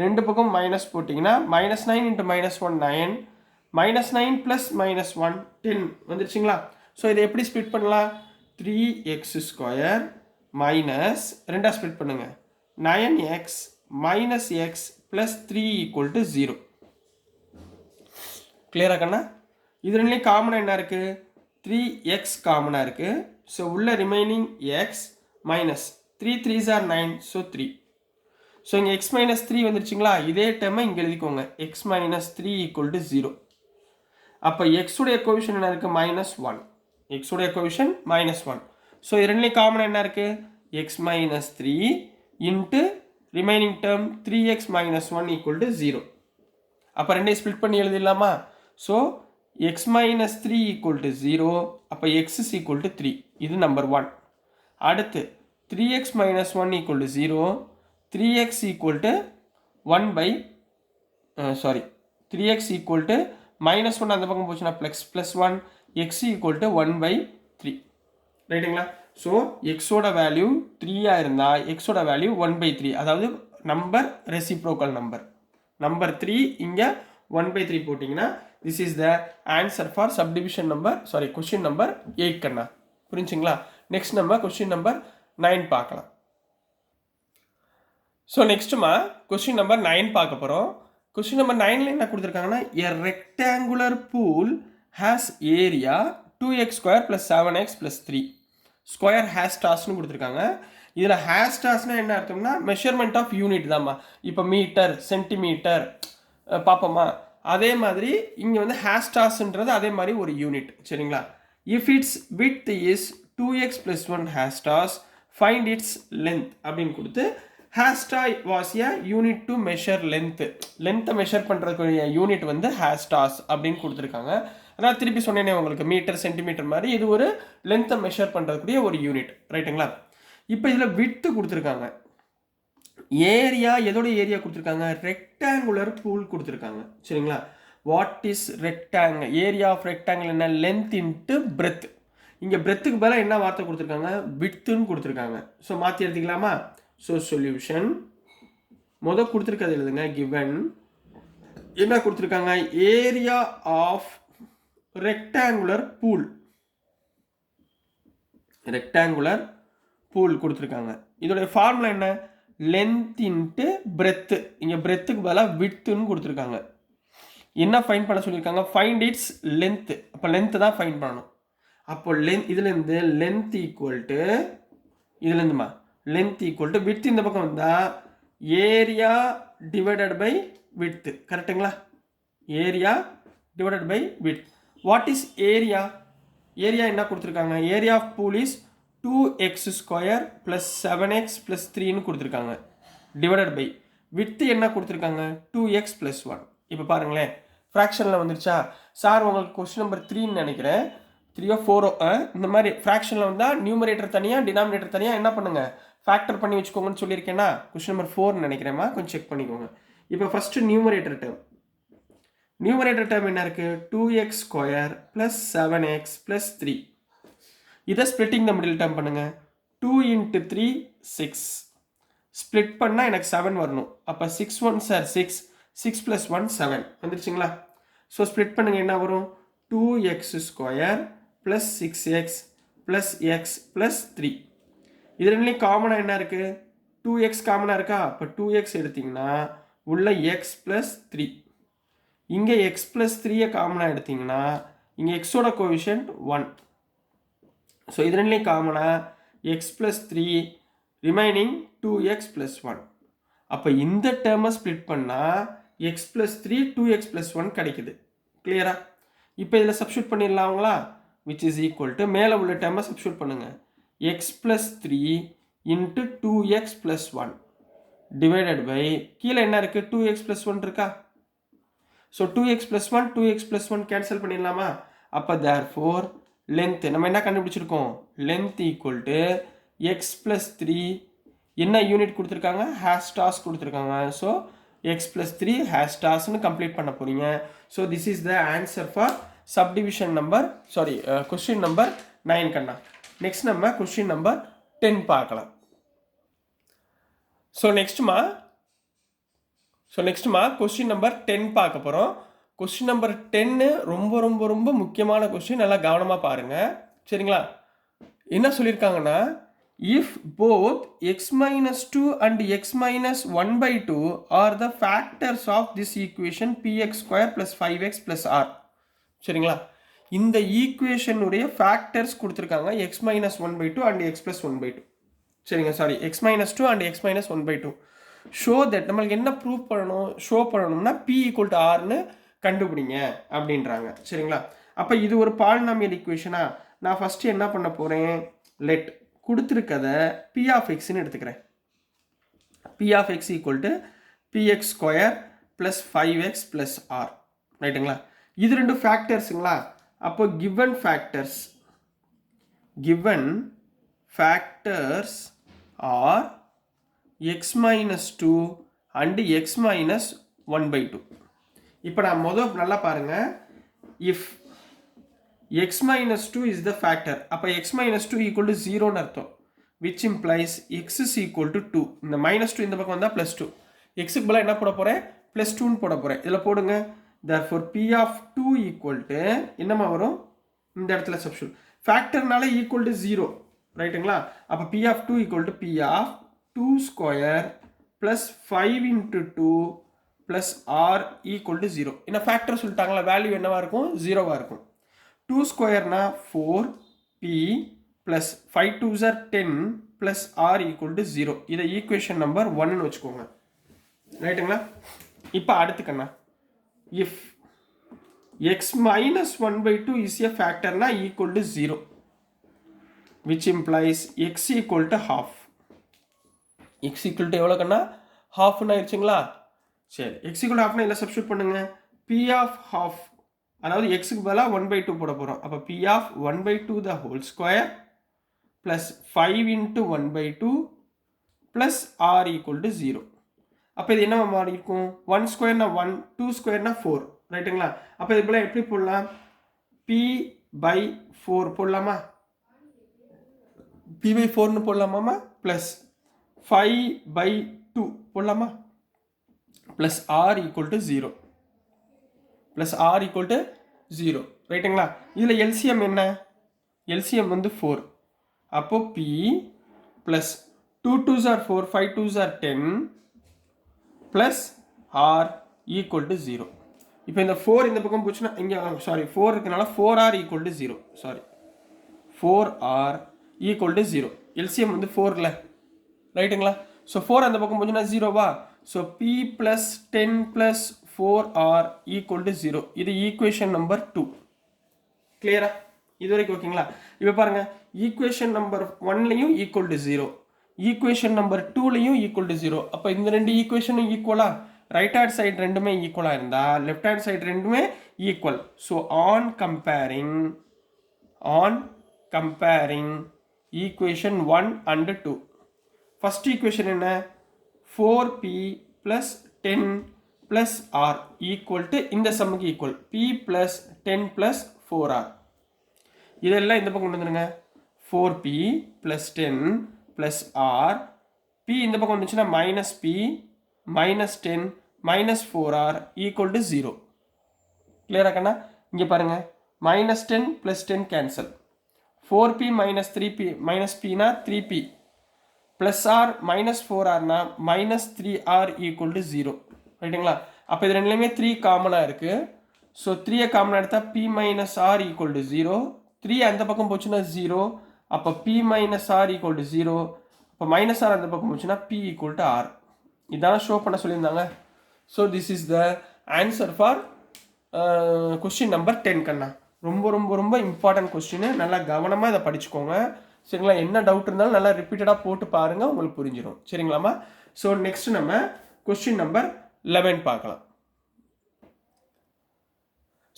ரெண்டு பக்கம் மைனஸ் போட்டிங்கன்னா -9 இன்ட்டு -1 9, -9 ப்ளஸ் -1 10 வந்துருச்சுங்களா? ஸோ இதை எப்படி ஸ்ப்ளிட் பண்ணலாம்? 3x ஸ்கொயர் மைனஸ் ரெண்டாக ஸ்ப்ளிட் பண்ணுங்க, 9x minus X plus 3 equal to 0. கிளியரா கண்ணா? இது ரெண்டுலேயும் காமனாக என்ன இருக்குது? 3x காமனாக இருக்குது. ஸோ உள்ள remaining X minus 3 3s are 9, so 3. So இங்கே எக்ஸ் மைனஸ் 3 வந்துருச்சுங்களா? இதே டைமை இங்கே எழுதிக்கோங்க. X minus 3 equal to 0. அப்போ எக்ஸுடைய கோவிஷன் என்ன இருக்குது? -1. எக்ஸுடைய கோவிஷன் -1. ஸோ இது ரெண்டுலேயும் காமனாக என்ன இருக்குது? X minus 3 into remaining term 3x minus 1 equal to 0. அப்போ ரெண்டையும் ஸ்ப்ளிட் பண்ணி எழுதிடலாமா? So x minus 3 equal to 0. அப்போ எக்ஸ் இஸ் ஈக்குவல் டு 3. இது நம்பர் 1. அடுத்து 3x minus 1 equal to 0. 3x equal to 3x equal to -1 அந்த பக்கம் போச்சுன்னா ப்ளஸ் 1, x ஈக்குவல் டு 1/3. ரைட்டுங்களா? ஸோ எக்ஸோட வேல்யூ 3 இருந்தால் எக்ஸோட வேல்யூ 1/3, அதாவது நம்பர் ரெசிப்ரோக்கல் நம்பர் 3 இங்கே 1/3 போட்டிங்கன்னா this is the answer for subdivision question number 8 கண்ணா. புரிஞ்சுங்களா? நெக்ஸ்ட் நம்ம கொஸ்டின் நம்பர் 9 பார்க்கலாம். ஸோ நெக்ஸ்ட்டுமா கொஸ்டின் நம்பர் 9 பார்க்க போகிறோம். கொஸ்டின் நம்பர் 9ல் என்ன கொடுத்துருக்காங்கன்னா, a rectangular pool has area 2x square plus 7x plus 3 square ஹேஸ்டாஸ்னு கொடுத்துருக்காங்க. இதில் ஹேஸ்டாஸ்னால் என்ன அர்த்தம்னா மெஷர்மெண்ட் ஆஃப் யூனிட் தான்மா. இப்போ மீட்டர் சென்டிமீட்டர் பார்ப்போமா? அதே மாதிரி இங்கே வந்து ஹேஸ்டாஸ்ன்றது அதே மாதிரி ஒரு யூனிட். சரிங்களா? If its width is 2x + 1 ஹேஸ்டாஸ் ஃபைண்ட் இட்ஸ் லென்த் அப்படின்னு கொடுத்து, ஹேஸ்டா was a unit to measure லென்த்தை மெஷர் பண்ணுறதுக்குரிய யூனிட் வந்து ஹேஸ்டாஸ் அப்படின்னு கொடுத்துருக்காங்க. அதான் திருப்பி சொன்னேனே உங்களுக்கு, மீட்டர் சென்டிமீட்டர் மாதிரி இது ஒரு லென்த்தை மெஷர் பண்ணுறதுக்குரிய ஒரு யூனிட். ரைட்டுங்களா? இப்போ இதில் விட்த்து கொடுத்துருக்காங்க. ஏரியா, எதோட ஏரியா கொடுத்துருக்காங்க? ரெக்டாங்குலர் பூல் கொடுத்துருக்காங்க. சரிங்களா? What is rectangle? Area of rectangle என்ன? Length into breadth. இங்கே பிரெத்துக்கு பதிலாக என்ன வார்த்தை கொடுத்துருக்காங்க? விட்த்துன்னு கொடுத்துருக்காங்க. ஸோ மாற்றி எடுத்துக்கலாமா? ஸோ சொல்யூஷன் கொடுத்துருக்கிறது எழுதுங்க. கிவன் என்ன கொடுத்துருக்காங்க? ஏரியா ஆஃப் ரெக்டாங்குலர் பூல் கொடுத்துருக்காங்க. இதோடைய ஃபார்முலா என்ன? Length into breadth. இங்கே பிரெத்துக்கு பதிலாக விட்த்துன்னு கொடுத்துருக்காங்க. என்ன ஃபைன் பண்ண சொல்லியிருக்காங்க? Find it's length. அப்போ லென்த்து தான் ஃபைன் பண்ணணும். அப்போ இதுலேருந்து லென்த் ஈக்குவல் டு விட்த் இந்த பக்கம் வந்தால் ஏரியா டிவைடட் பை விட்த்து. கரெக்டுங்களா? Area divided by width. What is area? Area என்ன கொடுத்துருக்காங்க? Area of pool is 2x² + 7x + 3ன்னு கொடுத்துருக்காங்க டிவைடட் பை விட்த் என்ன கொடுத்துருக்காங்க? 2x + 1. இப்போ பாருங்களேன், ஃப்ராக்ஷனில் வந்துருச்சா? சார் உங்களுக்கு கொஸ்டின் நம்பர் 3ன்னு நினைக்கிறேன், 3 or 4 இந்த மாதிரி ஃப்ராக்ஷனில் வந்தால் நியூமரேட்டர் தனியாக டினாமினேட்டர் தனியாக என்ன பண்ணுங்கள், ஃபேக்டர் பண்ணி வச்சுக்கோங்கன்னு சொல்லியிருக்கேன்னா, கொஸ்டின் நம்பர் 4ன்னு நினைக்கிறேம்மா, கொஞ்சம் செக் பண்ணிக்கோங்க. இப்போ first numerator term. Numerator term என்ன இருக்குது? 2x² + 7x + 3. இதை ஸ்ப்ளிட்டிங் த மிடில் டேர்ம் பண்ணுங்கள். 2 × 3 6. ஸ்ப்ளிட் பண்ணால் எனக்கு 7 வரணும். அப்போ 6 1s are 6, 6 + 1 7 வந்துருச்சுங்களா? ஸோ ஸ்ப்ளிட் பண்ணுங்கள், என்ன வரும்? 2x² + 6x + x + 3. இது ரெண்டுலேயும் காமனாக என்ன இருக்குது? 2x காமனாக இருக்கா? அப்போ 2x எடுத்திங்கன்னா உள்ள x + 3. இங்கே x + 3 காமனாக எடுத்திங்கன்னா இங்கே எக்ஸோட கோஎஃபிஷியன்ட் 1. ஸோ இது ரெண்டுலேயும் காமனாக x + 3 ரிமைனிங் 2x + 1. அப்போ இந்த டேர்மை ஸ்ப்ளிட் பண்ணால் x + 3 2x + 1 கிடைக்குது. கிளியரா? இப்போ இதில் சப்ஸ்டியூட் பண்ணிடலாங்களா? விச் இஸ் ஈக்குவல் டு மேலே உள்ள டேர்மை சப்ஸ்டியூட் பண்ணுங்கள். x + 3 × 2x + 1 டிவைடட் பை கீழே என்ன இருக்குது? 2x + 1 இருக்கா? ஸோ 2x + 1 2x + 1 கேன்சல் பண்ணிடலாமா? அப்போ தேர்ஃபோர் லென்த் நம்ம என்ன கண்டுபிடிச்சிருக்கோம்? லென்த் ஈக்குவல் டு x + 3 என்ன யூனிட் கொடுத்துருக்காங்க? ஹேஷ்டாஸ் கொடுத்துருக்காங்க. ஸோ x + 3 ஹேஷ்டாஸ்ன்னு கம்ப்ளீட் பண்ண போகிறீங்க. So this is the answer for subdivision number question number 9 கண்ணா. நெக்ஸ்ட் நம்ம கொஸ்டின் நம்பர் 10 பார்க்கலாம். ஸோ நெக்ஸ்ட்டுமா கொஸ்டின் நம்பர் 10 பார்க்க போகிறோம். கொஸ்டின் நம்பர் 10 ரொம்ப ரொம்ப ரொம்ப முக்கியமான கொஸ்டின், நல்லா கவனமாக பாருங்கள். சரிங்களா? என்ன சொல்லியிருக்காங்கன்னா, if both x - 2 and x - 1/2 are the factors of this equation px² + 5x + r. சரிங்களா? இந்த ஈக்குவேஷனுடைய ஃபேக்டர்ஸ் கொடுத்துருக்காங்க x - 1/2 and x + 1/2. சரிங்க, sorry, x - 2 and x - 1/2. Show that நம்மளுக்கு என்ன ப்ரூவ் பண்ணணும், ஷோ பண்ணணும்னா p = rன்னு கண்டுபிடிங்க அப்படின்றாங்க. சரிங்களா? அப்போ இது ஒரு பாலினாமியல் ஈக்குவேஷனா? நான் ஃபஸ்ட்டு என்ன பண்ண போகிறேன், லெட் கொடுத்துருக்கதை p(x)ன்னு எடுத்துக்கிறேன். p(x) = px² + 5x + r. ரைட்டுங்களா? இது ரெண்டு ஃபேக்டர்ஸுங்களா? அப்போ given factors R x - 2 and x - 1/2. இப்போ நான் நல்லா பாருங்க, if x - 2 is the factor, அப்போ x - 2 = 0ன்னு அர்த்தம், which implies x is equal to 2. இந்த -2 இந்த பக்கம் வந்தால் +2. எக்ஸுக்கு பதிலாக என்ன போட போகிறேன்? +2ன்னு போட போகிறேன். இதில் போடுங்க. therefore p(2) = என்னமா வரும்? இந்த இடத்துல சப்ஸ்டிட்யூட், ஃபேக்டர்னால ஈக்குவல் டு 0. ரைட்டுங்களா? அப்போ p(2) = p(2² + 5 × 2 + r = 0. என்ன ஃபேக்டர் சொல்லிட்டாங்களா? வேல்யூ என்னவா இருக்கும்? 0வா இருக்கும். 2² 4p + 5 2s are 10 + r = 0. இதை ஈக்குவேஷன் நம்பர் 1ன்னு வச்சுக்கோங்க. ரைட்டுங்களா? இப்போ அடுத்து கண்ணா, இஃப் x - 1/2 is a factorனா equal to 0, which implies x = half. x = எவ்வளோ கண்ணா? ஹாஃப்னு ஆயிடுச்சுங்களா? சரி, x = halfனா இல்லை சப்ஸ்டியூட் பண்ணுங்க. p(half) அதாவது எக்ஸுக்கு பதிலாக 1/2 போட போகிறோம். அப்போ p(1/2) the whole square + 5 × 1/2 + r = 0. அப்போ இது என்ன மாதிரி இருக்கும்? 1² 1, 2² 4. ரைட்டுங்களா? அப்போ இது போல எப்படி போடலாம்? p/4 போடலாமா? p/4ன்னு போடலாமாமா? ப்ளஸ் 5/2 போடலாமா? Plus r = 0. Plus r = 0. ரைட்டுங்களா? இதில் எல்சிஎம் என்ன? எல்சிஎம் 4. அப்போ p plus 2 2s are 4, 5 2s are 10 plus r = 0. இப்போ இந்த 4 இந்த பக்கம் போச்சுன்னா இங்கே 4 இருக்கனால 4r = 0. 4r = 0. எல்சிஎம் 4ல. ரைட்டுங்களா? ஸோ 4 அந்த பக்கம் போச்சுன்னா 0வா? So p + 10 + 4r equal to 0. இது ஈக்குவேஷன் நம்பர் 2. கிளியரா? இது வரைக்கும் ஓகேங்களா? இப்போ பாருங்க, ஈக்குவேஷன் நம்பர் 1லையும் ஈக்குவல் டு 0, ஈக்குவேஷன் நம்பர் 2லையும் ஈக்குவல் டு 0. அப்போ இந்த ரெண்டு ஈக்குவேஷனும் ஈக்குவலா? ரைட் ஹேண்ட் சைடு ரெண்டுமே ஈக்குவலாக இருந்தால் லெஃப்ட் ஹேண்ட் சைடு ரெண்டுமே equal. So on comparing equation 1 and 2. First equation என்ன? 4p plus 10 plus r equal to இந்த சம்முக்கு equal p plus 10 plus 4r. இதெல்லாம் இந்த பக்கம் கொண்டு வந்துருங்க. 4p plus 10 plus r, p இந்த பக்கம் வந்துச்சுன்னா minus p minus 10 minus 4r equal to 0. கிளியரா கண்ணா? இங்கே பாருங்க, minus 10 plus 10 cancel, 4p minus 3p minus p னா 3p plus r minus 4r னா minus 3r equal to 0. ரைட்டுங்களா? அப்போ இது ரெண்டுலையுமே 3 காமனாக இருக்குது. ஸோ 3 காமனாக எடுத்தால் p minus r equal to 0. 3 அந்த பக்கம் போச்சுன்னா 0. அப்போ p minus r equal to 0. அப்போ மைனஸ் r அந்த பக்கம் போச்சுன்னா p equal to r. இதான ஷோ பண்ண சொல்லியிருந்தாங்க. So this is the answer for question number 10 கண்ணா. ரொம்ப ரொம்ப ரொம்ப இம்பார்ட்டன்ட் கொஸ்டின். நல்லா கவனமாக இதை படிச்சுக்கோங்க. சரிங்களா? என்ன டவுட் இருந்தாலும் நல்லா ரிப்பீட்டடாக போட்டு பாருங்கள், உங்களுக்கு புரிஞ்சிடும். சரிங்களாம்மா? ஸோ நெக்ஸ்ட் நம்ம கொஸ்டின் நம்பர் 11 பார்க்கலாம்.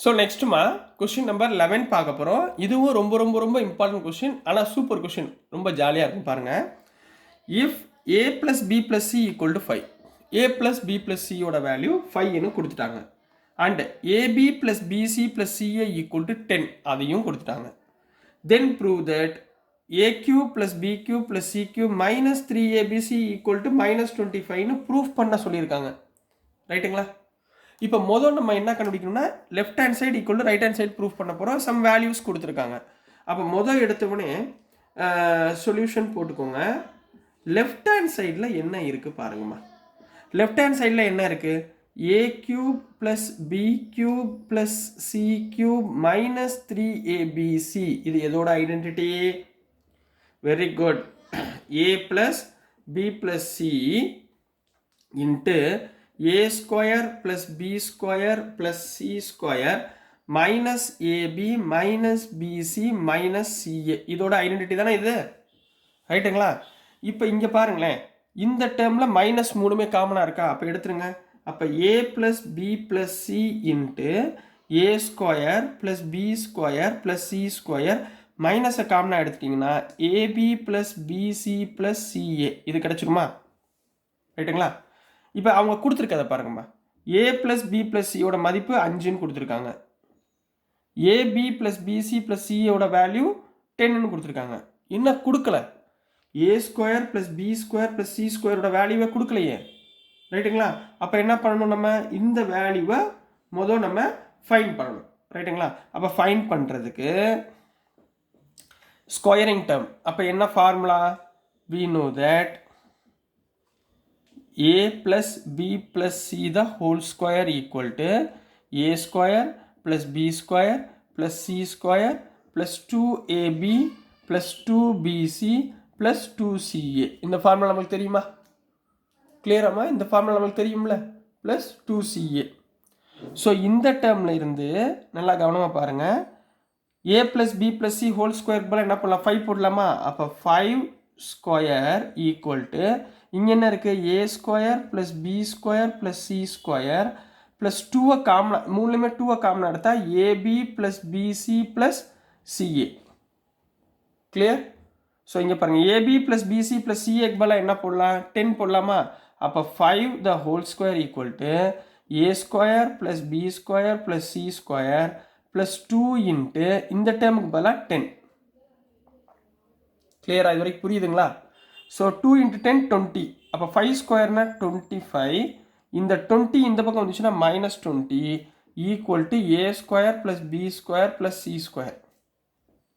ஸோ நெக்ஸ்ட்டுமா கொஸ்டின் நம்பர் 11 பார்க்க போகிறோம். இதுவும் ரொம்ப ரொம்ப ரொம்ப இம்பார்ட்டன்ட் கொஸ்டின், ஆனால் சூப்பர் கொஸ்டின், ரொம்ப ஜாலியாக இருக்கும் பாருங்கள். If a plus b plus c equal to 5, a plus b plus c யோட வேல்யூ 5ன்னு கொடுத்துட்டாங்க. And ab plus bc plus ca equal to 10 அதையும் கொடுத்துட்டாங்க. தென் prove that aq plus bq plus cq minus 3abc equal to minus 25ன்னு proof பண்ண சொல்லியிருக்காங்க. ரைட்டுங்களா? இப்போ முதல் நம்ம என்ன கண்டுபிடிக்கணும்னா left hand side equal to right hand side proof பண்ண போகிறோம். சம் வேல்யூஸ் கொடுத்துருக்காங்க. அப்போ முதல் எடுத்தவொடனே சொல்யூஷன் போட்டுக்கோங்க. லெஃப்ட் ஹேண்ட் சைடில் என்ன இருக்குது பாருங்கம்மா. லெஃப்ட் ஹேண்ட் சைடில் என்ன இருக்குது? a cube plus b cube plus c cube minus 3abc. இது எதோட identity? Very good. a plus b plus c into a square plus b square plus c square minus ab minus bc minus ca. இதோட identity தானே இது? ரைட்டுங்களா? இப்போ இங்கே பாருங்களேன், இந்த டேர்மில் மைனஸ் 3மே காமனாக இருக்கா? அப்போ எடுத்துருங்க. அப்போ a plus b plus c into a square plus b square plus c square மைனஸை காமனாக எடுத்துட்டிங்கன்னா ab plus bc plus ca இது கிடச்சிருமா? ரைட்டுங்களா? இப்போ அவங்க கொடுத்துருக்கதை பாருங்கம்மா. a plus b plus c யோட மதிப்பு 5ன்னு கொடுத்துருக்காங்க. ab plus bc plus c யோட வேல்யூ 10ன்னு கொடுத்துருக்காங்க. இன்னும் கொடுக்கல. a square plus b square plus c ஸ்கொயரோட வேல்யூவை கொடுக்கலையே. ரைட்டுங்களா? அப்போ என்ன பண்ணணும்? நம்ம இந்த வேல்யூவை முதல் நம்ம ஃபைண்ட் பண்ணணும். ரைட்டுங்களா? அப்போ ஃபைண்ட் பண்ணுறதுக்கு ஸ்கொயரிங் டேர்ம். அப்போ என்ன formula? we know that a plus b plus c the whole square equal to a square plus b square plus c square plus 2ab plus 2bc plus 2ca. இந்த formula நமக்கு தெரியுமா? கிளியராமா? இந்த formula நமக்கு தெரியும்ல? Plus 2ca. So இந்த டேர்மில் இருந்து நல்லா கவனமாக பாருங்கள். a plus b plus c whole ஸ்கொயருக்கு போல் என்ன பண்ணலாம்? 5 போடலாமா? அப்போ 5 ஸ்கொயர் ஈக்குவல் டு இங்கே என்ன இருக்குது? a square plus b square plus c square plus 2 காமனாக, மூணுலேயுமே 2 காமனாக எடுத்தால் ab plus bc plus ca. Clear? So இங்கே பாருங்கள், ab plus bc plus ca பதிலாக என்ன போடலாம்? 10 போடலாமா? அப்போ 5 the whole square equal to a square plus b square plus c square plus 2 into இந்த டேர்முக்கு பதிலாக 10. கிளியரா? இது வரைக்கும் புரியுதுங்களா? So 2 into 10 20. அப்போ 5 ஸ்கொயர்னா 25. இந்த 20 இந்த பக்கம் வந்துச்சுன்னா minus 20 equal to a square plus b square plus c square.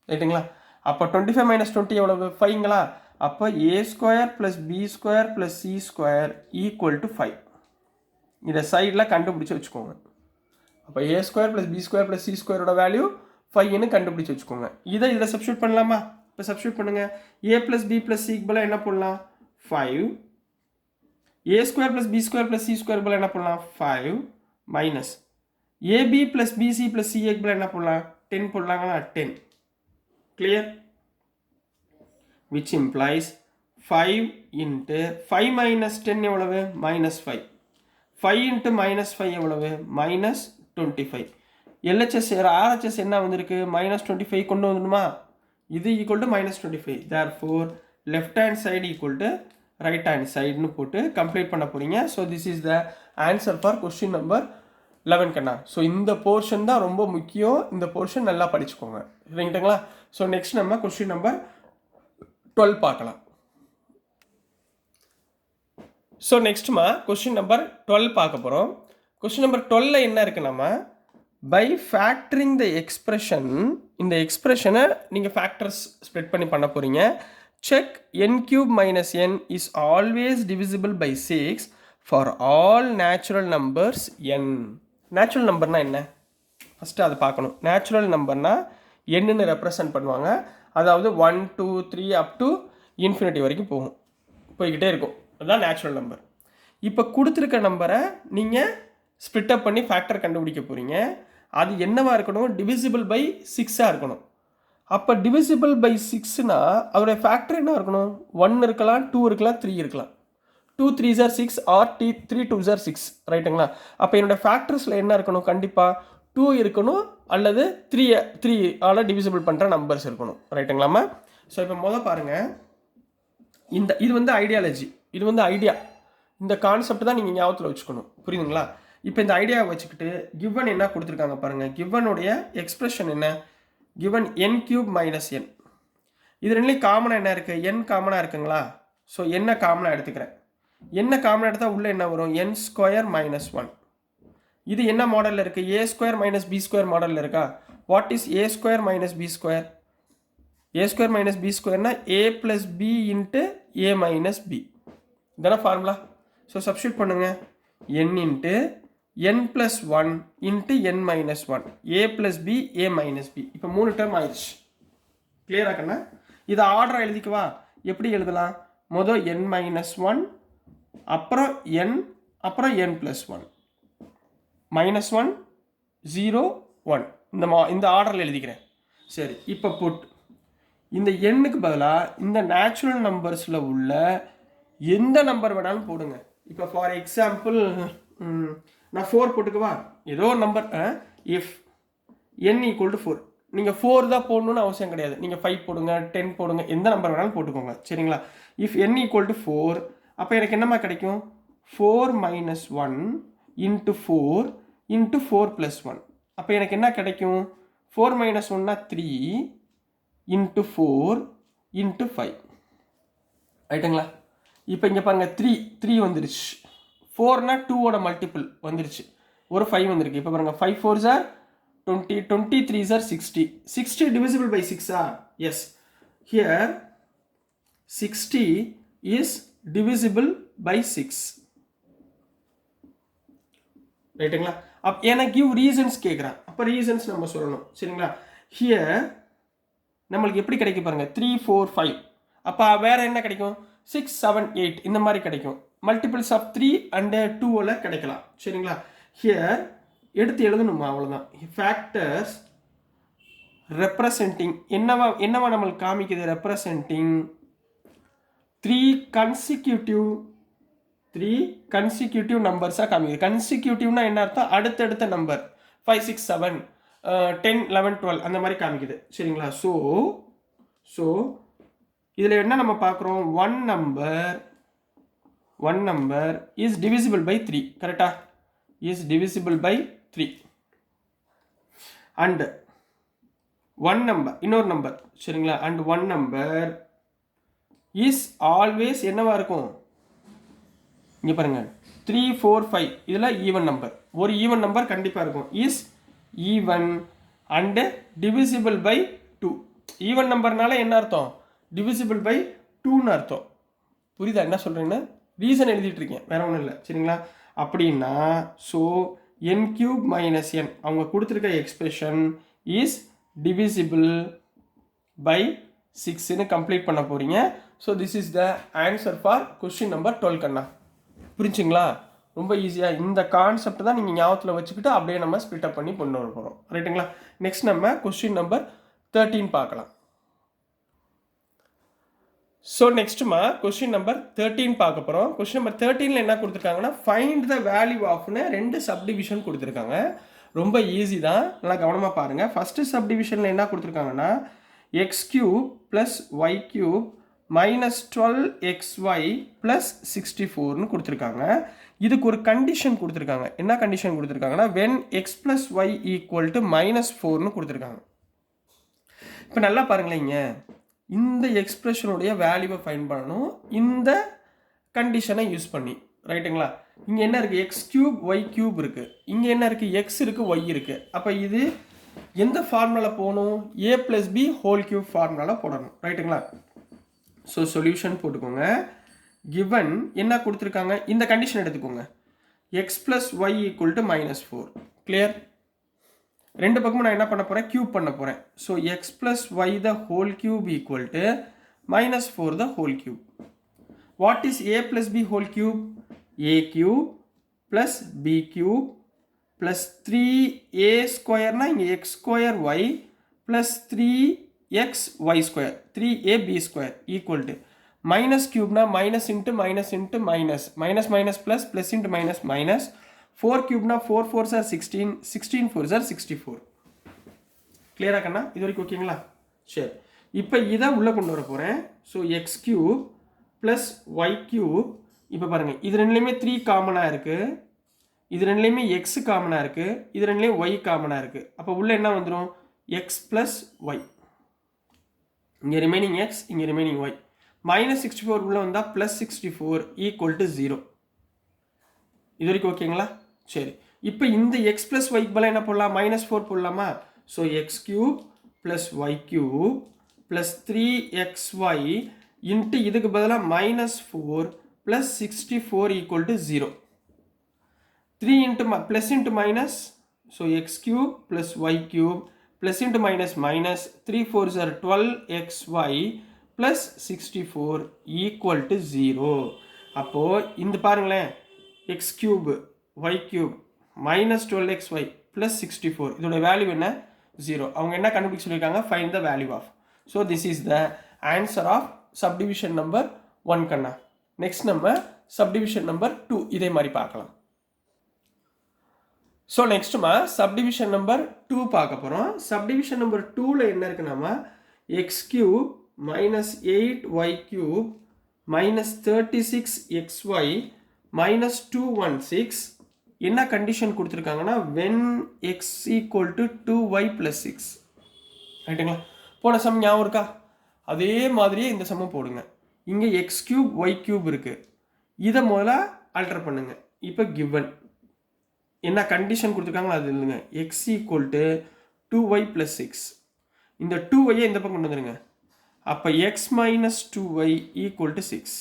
ரைட்டுங்களா? அப்போ 25 மைனஸ் 20 எவ்வளவு? 5ங்களா? அப்போ a square plus b square plus c square equal to 5. இதை சைடில் கண்டுபிடிச்சி வச்சுக்கோங்க. அப்போ a square plus b square plus c ஸ்கொயரோட வேல்யூ 5ன்னு கண்டுபிடிச்சி வச்சுக்கோங்க. இதை இதில் சப்ஸ்டியூட் பண்ணலாமா? இப்போ சப்ஸ்டியூட் பண்ணுங்கள். a plus b plus c பதிலாக என்ன பண்ணலாம்? 5. a square plus b square plus c square பதிலாக என்ன பண்ணலாம்? 5 minus ab plus bc plus சிஏக்கு என்ன போடலாம் 10 போடலாங்களா 10 clear which implies 5 into 5 minus 10 எவ்வளவு மைனஸ் 5 5 into minus 5 எவ்வளவு மைனஸ் 25 LHS RHS என்ன வந்திருக்கு மைனஸ் 25 கொண்டு வந்துடுமா இது equal to minus 25 therefore left hand side equal to right hand side னு போட்டு கம்ப்ளீட் பண்ண போறீங்க so this is the answer for question number 11 கண்ணா ஸோ இந்த போர்ஷன் தான் ரொம்ப முக்கியம் இந்த போர்ஷன் நல்லா படிச்சுக்கோங்க ரைட்டுங்களா ஸோ நெக்ஸ்ட் நம்ம கொஸ்டின் நம்பர் 12 பார்க்கலாம் ஸோ நெக்ஸ்ட்மா கொஸ்டின் நம்பர் 12 பார்க்க போகிறோம் கொஸ்டின் நம்பர் 12 என்ன இருக்கு நம்ம பை ஃபேக்டரிங் த எக்ஸ்பிரஷன் இந்த எக்ஸ்பிரஷனை நீங்கள் ஃபேக்டர்ஸ் ஸ்ப்ளிட் பண்ணி பண்ண போகிறீங்க check n cube minus n is always divisible by 6 for all natural numbers n natural நம்பர்னால் என்ன ஃபஸ்ட்டு அதை பார்க்கணும் நேச்சுரல் நம்பர்னால் என்னன்னு ரெப்ரசன்ட் பண்ணுவாங்க அதாவது 1 2 3 அப் டு இன்ஃபினிட்டி வரைக்கும் போய்கிட்டே இருக்கும் அதுதான் நேச்சுரல் நம்பர் இப்போ கொடுத்துருக்க நம்பரை நீங்கள் ஸ்ப்ளிட் அப் பண்ணி ஃபேக்டர் கண்டுபிடிக்க போகிறீங்க அது என்னவா இருக்கணும் டிவிசிபிள் பை 6ஆக இருக்கணும் அப்போ டிவிசிபிள் பை 6னா அதோடைய ஃபேக்டர் என்ன இருக்கணும் 1 இருக்கலாம் 2 இருக்கலாம் 3 இருக்கலாம் 2 3s are 6 R 3 2s are 6 ரைட்டுங்களா அப்போ என்னோடய ஃபேக்டர்ஸில் என்ன இருக்கணும் கண்டிப்பாக 2 இருக்கணும் அல்லது 3 ஆல் டிவிசிபிள் பண்ணுற நம்பர்ஸ் இருக்கணும் ரைட்டுங்களாம்மா ஸோ இப்போ பாருங்கள் இது வந்து ஐடியாலஜி இது வந்து ஐடியா இந்த கான்செப்ட் தான் நீங்கள் ஞாபகத்தில் வச்சுக்கணும் புரியுதுங்களா இப்போ இந்த ஐடியாவை வச்சுக்கிட்டு கிவன் என்ன கொடுத்துருக்காங்க பாருங்கள் கிவனுடைய எக்ஸ்பிரஷன் என்ன கிவன் என் கியூப் மைனஸ் என் இது ரெண்டுலேயும் காமனாக என்ன இருக்குது என் காமனாக இருக்குங்களா ஸோ என்ன காமனாக எடுத்துக்கிறேன் என்ன காமனாக எடுத்தால் உள்ளே என்ன வரும் என் ஸ்கொயர் மைனஸ் 1 இது என்ன மாடலில் இருக்குது a square minus b square மாடலில் இருக்கா what is a square minus b square a square minus b ஸ்கொயர்னா a plus b into a minus b இதான ஃபார்முலா ஸோ சப்ஸ்டியூட் பண்ணுங்கள் n into n plus 1 into n minus 1 a plus b a minus b இப்போ 3 term ஆயிடுச்சு கிளியரா கண்ணா இதை order எழுதிக்குவா எப்படி எழுதலாம் முதல் n minus 1 அப்புறம் n அப்புறம் n plus 1 minus 1 0 1 இந்த ஆர்டரில் எழுதிக்கிறேன் சரி இப்போ புட் இந்த எண்ணுக்கு பதிலாக இந்த நேச்சுரல் நம்பர்ஸில் உள்ள எந்த நம்பர் வேணாலும் போடுங்க இப்போ ஃபார் எக்ஸாம்பிள் நான் 4 போட்டுக்குவா ஏதோ ஒரு number if n equal to 4 நீங்கள் 4 தான் போடணும்னு அவசியம் கிடையாது நீங்கள் 5 போடுங்க 10 போடுங்க எந்த நம்பர் வேணாலும் போட்டுக்கோங்க சரிங்களா இஃப் n ஈக்குவல் டு 4 அப்போ எனக்கு என்னமா கிடைக்கும் 4 மைனஸ் 1 இன்ட்டு 4 இன்ட்டு 4 ப்ளஸ் 1 அப்போ எனக்கு என்ன கிடைக்கும் 4 மைனஸ் 1னா 3 இன்ட்டு 4 இன்ட்டு 5 ரைட்டுங்களா இப்போ இங்கே பாருங்கள் 3 வந்துருச்சு 4னா 2ஓட மல்டிபிள் வந்துருச்சு ஒரு 5 வந்திருக்கு இப்போ பாருங்கள் 5 4s are 20 23s are 60 divisible by 6 yes here 60 is divisible by 6 ரைட்டுங்களா அப்போ எனக்கு கிவ் ரீசன்ஸ் கேட்குறேன் அப்போ ரீசன்ஸ் நம்ம சொல்லணும் சரிங்களா ஹியர் நம்மளுக்கு எப்படி கிடைக்கும் பாருங்கள் 3 4 5 அப்போ வேறு என்ன கிடைக்கும் 6 7 8 இந்த மாதிரி கிடைக்கும் மல்டிபிள்ஸ் ஆஃப் 3 அண்ட் 2ல கிடைக்கலாம் சரிங்களா ஹியர் எடுத்து எழுதணுமா அவ்வளோதான் ஃபேக்டர்ஸ் ரெப்ரசன்டிங் என்னவா நம்மளுக்கு காமிக்குது ரெப்ரசன்டிங் 3 கன்சிக்யூட்டிவ் நம்பர்ஸாக காமிக்குது கன்சிக்யூட்டிவ்னா என்ன அர்த்தம் அடுத்தடுத்த நம்பர் 5 6 7 10 11 12 அந்த மாதிரி காமிக்குது சரிங்களா ஸோ இதில் என்ன நம்ம பார்க்குறோம் one number is divisible by 3 கரெக்டா is divisible by 3 and one number இன்னொரு நம்பர் சரிங்களா and one number is always என்னவா இருக்கும் இங்கே பாருங்க 3 4 5 இதில் ஈவன் நம்பர் ஒரு ஈவன் நம்பர் கண்டிப்பாக இருக்கும் is even and divisible by 2 even நம்பர்னால என்ன அர்த்தம் divisible by 2ன்னு அர்த்தம் புரியுதா என்ன சொல்கிறீங்கன்னா ரீசன் எழுதிட்டு இருக்கேன் வேற ஒன்றும் இல்லை சரிங்களா அப்படின்னா so n cube minus n அவங்க கொடுத்துருக்க எக்ஸ்பிரஷன் இஸ் divisible by 6ன்னு கம்ப்ளீட் பண்ண போகிறீங்க so this is the answer for question number 12 கண்ணா புரிஞ்சுங்களா ரொம்ப ஈஸியாக இந்த கான்செப்ட் தான் நீங்கள் ஞாபகத்தில் வச்சுக்கிட்டு அப்படியே நம்ம ஸ்பிளிட் அப் பண்ணி கொண்டு வர போகிறோம். ரைட்டுங்களா? நெக்ஸ்ட் நம்ம கொஸ்டின் நம்பர் 13 பார்க்கலாம். ஸோ நெக்ஸ்ட்டுமா கொஸ்டின் நம்பர் 13 பார்க்க போகிறோம். கொஸ்டின் நம்பர் 13ல் என்ன கொடுத்துருக்காங்கன்னா ஃபைண்ட் த வேல்யூ ஆஃப்னு 2 சப்டிவிஷன் கொடுத்துருக்காங்க. ரொம்ப ஈஸி தான், நல்லா கவனமாக பாருங்கள். ஃபஸ்ட்டு சப்டிவிஷனில் என்ன கொடுத்துருக்காங்கன்னா x cube plus y cube minus 12xy plus 64னு கொடுத்துருக்காங்க. இதுக்கு ஒரு கண்டிஷன் கொடுத்துருக்காங்க. என்ன கண்டிஷன் கொடுத்துருக்காங்கன்னா when x plus y equal to -4னு கொடுத்துருக்காங்க. இப்போ நல்லா பாருங்களேங்க, இந்த எக்ஸ்பிரஷனுடைய வேல்யூவை ஃபைண்ட் பண்ணணும் இந்த கண்டிஷனை யூஸ் பண்ணி. ரைட்டுங்களா? இங்கே என்ன இருக்குது? எக்ஸ் கியூப் ஒய் கியூப் இருக்குது. இங்கே என்ன இருக்குது? எக்ஸ் இருக்குது, ஒய் இருக்குது. அப்போ இது எந்த ஃபார்முலாவில் போகணும்? a + b ஹோல் கியூப் ஃபார்முலாவில் போடணும். ரைட்டுங்களா? ஸோ சொல்யூஷன் போட்டுக்கோங்க. கிவன் என்ன கொடுத்துருக்காங்க, இந்த கண்டிஷன் எடுத்துக்கோங்க. X plus y equal to -4. Clear? ரெண்டு பக்கமும் நான் என்ன பண்ண போகிறேன்? கியூப் பண்ண போகிறேன். So x plus y the whole cube equal to -4 the whole cube. What is a + b whole cube? a cube plus b cube plus 3a ஸ்கொயர்னா இங்கே x square y plus 3xy² 3ab square equal to minus கியூப்னா minus into minus into minus minus minus plus plus into minus minus 4 கியூப்னா 4 4s are 16 16 4s are 64. கிளியரா கண்ணா? இது வரைக்கும் ஓகேங்களா? சரி, இப்போ இதை உள்ளே கொண்டு வர போகிறேன். So x cube plus y cube. இப்போ பாருங்கள், இது ரெண்டுலேயுமே 3 காமனாக இருக்குது, இது ரெண்டுலேயுமே எக்ஸ் காமனாக இருக்குது, இது ரெண்டுலேயும் ஒய் காமனாக இருக்குது. அப்போ உள்ளே என்ன வந்துடும்? X plus y. இங்கே ரிமைனிங் எக்ஸ், இங்கே ரிமைனிங் ஒய். -64 உள்ளே வந்தால் +64 ஈக்குவல் டு 0. இது வரைக்கும் ஓகேங்களா? சரி, இப்போ இந்த எக்ஸ் ப்ளஸ் ஒய்க்கு பதிலாக என்ன போடலாம்? -4 போடலாமா? So x cube plus y cube plus 3xy into இதுக்கு பதிலாக -4 plus 64 equal to 0. 3 into plus into minus, so x cube plus y cube plus into minus minus 3 4s are 12xy plus 64 equal to 0. அப்போது இந்த பாருங்களேன், x cube y cube -12xy plus 64 இதோட value என்ன? 0. அவங்க என்ன கண்டுபிடிக்க சொல்லியிருக்காங்க? Find the value of. So this is the answer of subdivision number 1 கண்ணா. நெக்ஸ்ட் நம்ம சப்டிவிஷன் நம்பர் 2 இதே மாதிரி பார்க்கலாம். ஸோ நெக்ஸ்ட்டுமா சப்டிவிஷன் நம்பர் 2 பார்க்க போகிறோம். சப்டிவிஷன் நம்பர் 2ல் என்ன இருக்குன்னாமா X cube -8y cube -36xy -216. என்ன கண்டிஷன் கொடுத்துருக்காங்கன்னா when X equal to 2y + 6. ரைட்டுங்களா? போன சம் ஞாபகம் இருக்கா? அதே மாதிரியே இந்த சம்மை போடுங்க. இங்கே எக்ஸ் கியூப் ஒய் கியூப் இருக்குது, இதை முதல்ல ஆல்டர் பண்ணுங்க. இப்போ கிவன் என்ன கண்டிஷன் கொடுத்துருக்காங்களோ அது இல்லைங்க. X equal to 2y + 6. இந்த 2y இந்த பக்கம் கொண்டு வந்துருங்க. அப்போ எக்ஸ் - 2y ஈக்குவல் டு 6.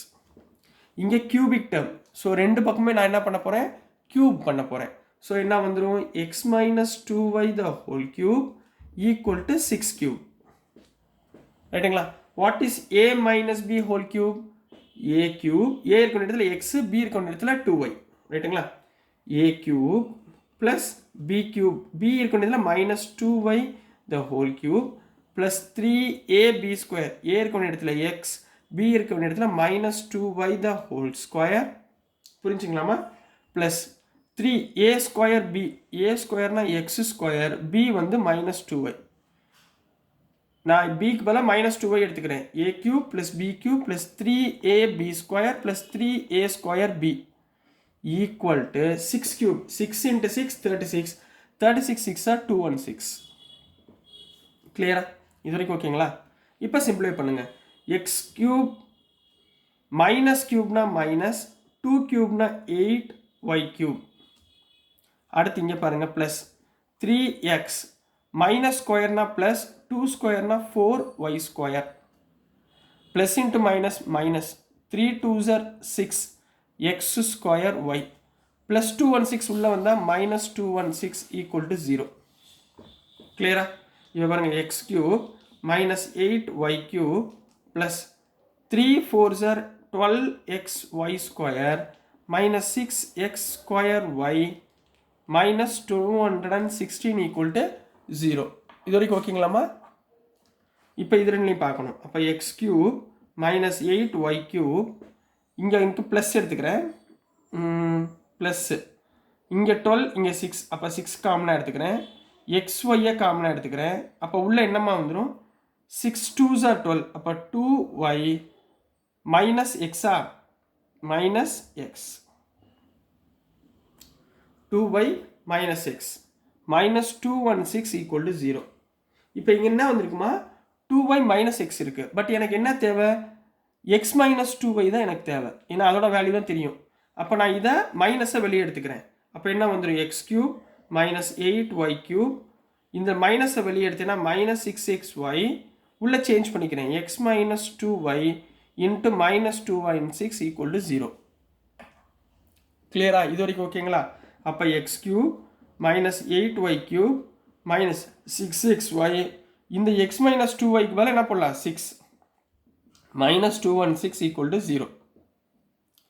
இங்கே கியூபிக் டேர்ம், ஸோ ரெண்டு பக்கமே நான் என்ன பண்ண போகிறேன்? கியூப் பண்ண போகிறேன். ஸோ என்ன வந்துடும்? X - 2y the whole cube equal to 6 cube. ரைட்டுங்களா? What is a - b whole cube? a cube, a இருக்க இடத்துல எக்ஸ், b இருக்க இடத்துல 2y. ரைட்டுங்களா? a cube plus b cube, b இருக்க இடத்துல -2y the whole cube plus 3ab square, a இருக்க இடத்துல எக்ஸ், b இருக்க இடத்துல -2y த ஹோல் ஸ்கொயர். புரிஞ்சுங்களாமா? Plus 3a square b, a ஸ்கொயர்னா எக்ஸ் ஸ்கொயர், b வந்து -2y. நான் பிக்கு பதிலாக -2y எடுத்துக்கிறேன். a cube plus b cube plus 3ab square plus 3a square b equal to 6 cube. 6 into 6 36, 36 6 are 216. கிளியரா? இது வரைக்கும் ஓகேங்களா? இப்போ சிம்பிளை பண்ணுங்க. எக்ஸ் கியூப் மைனஸ் கியூப்னா மைனஸ், 2 கியூப்னா 8y கியூப். அடுத்து இங்கே பாருங்கள் ப்ளஸ் 3x மைனஸ் ஸ்கொயர்னா ப்ளஸ் 2 ஸ்கொயர்னா 4y square plus into minus minus 3 2s are 6 x square y plus 216 உள்ளே வந்தால் -216 ஈக்குவல் டு 0. கிளியரா? இப்போ பாருங்கள் x cube -8y cube plus 3 4s are 12xy square minus 6x square y minus 216 equal to 0. இது வரைக்கும் ஓகேங்களாமா? இப்போ இது ரெண்டுலையும் பார்க்கணும். அப்போ x cube minus 8y cube, இங்கே எனக்கு ப்ளஸ் எடுத்துக்கிறேன், ப்ளஸ்ஸு இங்கே 12 இங்கே 6, அப்போ 6 காமனாக எடுத்துக்கிறேன், xyயை காமனாக எடுத்துக்கிறேன். அப்போ உள்ள என்னம்மா வந்துடும்? 6 2s are 12, அப்போ 2y மைனஸ் எக்ஸா minus x, 2y minus x minus 216 equal to 0. இப்போ இங்கே என்ன வந்திருக்குமா? 2y மைனஸ் எக்ஸ் இருக்குது. பட் எனக்கு என்ன தேவை? எக்ஸ் மைனஸ் 2y தான் எனக்கு தேவை. ஏன்னா அதோட வேல்யூ தான் தெரியும். அப்போ நான் இதை மைனஸை வெளியே எடுத்துக்கிறேன். அப்போ என்ன வந்துடும்? X cube minus 8y cube, இந்த மைனஸை வெளியே எடுத்தேன்னா மைனஸ் 6xy, உள்ளே சேஞ்ச் பண்ணிக்கிறேன், X minus 2y into minus 216 equal to 0. கிளியரா? இது வரைக்கும் ஓகேங்களா? அப்போ x cube minus 8y cube minus 6xy, இந்த எக்ஸ் மைனஸ் 2yக்கு மேலே என்ன பண்ணலாம்? 6 மைனஸ் 216 ஈக்குவல் டு 0.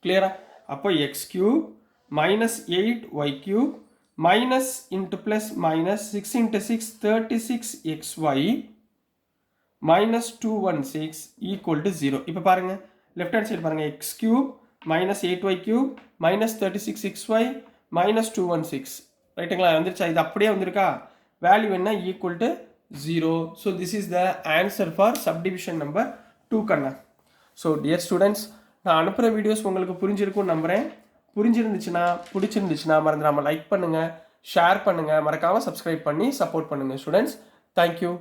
கிளியரா? அப்போ x cube minus 8y cube minus into plus minus 6 into 6 36xy minus 216 equal to 0. இப்போ பாருங்கள், லெஃப்ட் ஹேண்ட் சைடு பாருங்கள், x cube minus 8y cube minus 36xy minus 216, ரைட்டுங்களா? வந்துருச்சா? இது அப்படியே வந்திருக்கா? வேல்யூ என்ன? Equal to 0. So this is the answer for subdivision number 2 கண்ணா. ஸோ டியர் ஸ்டூடெண்ட்ஸ், நான் அனுப்புகிற வீடியோஸ் உங்களுக்கு புரிஞ்சிருக்கும்னு நம்புகிறேன். பிடிச்சிருந்துச்சுன்னா மறந்துடாமல் லைக் பண்ணுங்கள், ஷேர் பண்ணுங்கள், மறக்காமல் சப்ஸ்கிரைப் பண்ணி சப்போர்ட் பண்ணுங்கள் ஸ்டூடெண்ட்ஸ். தேங்க்யூ.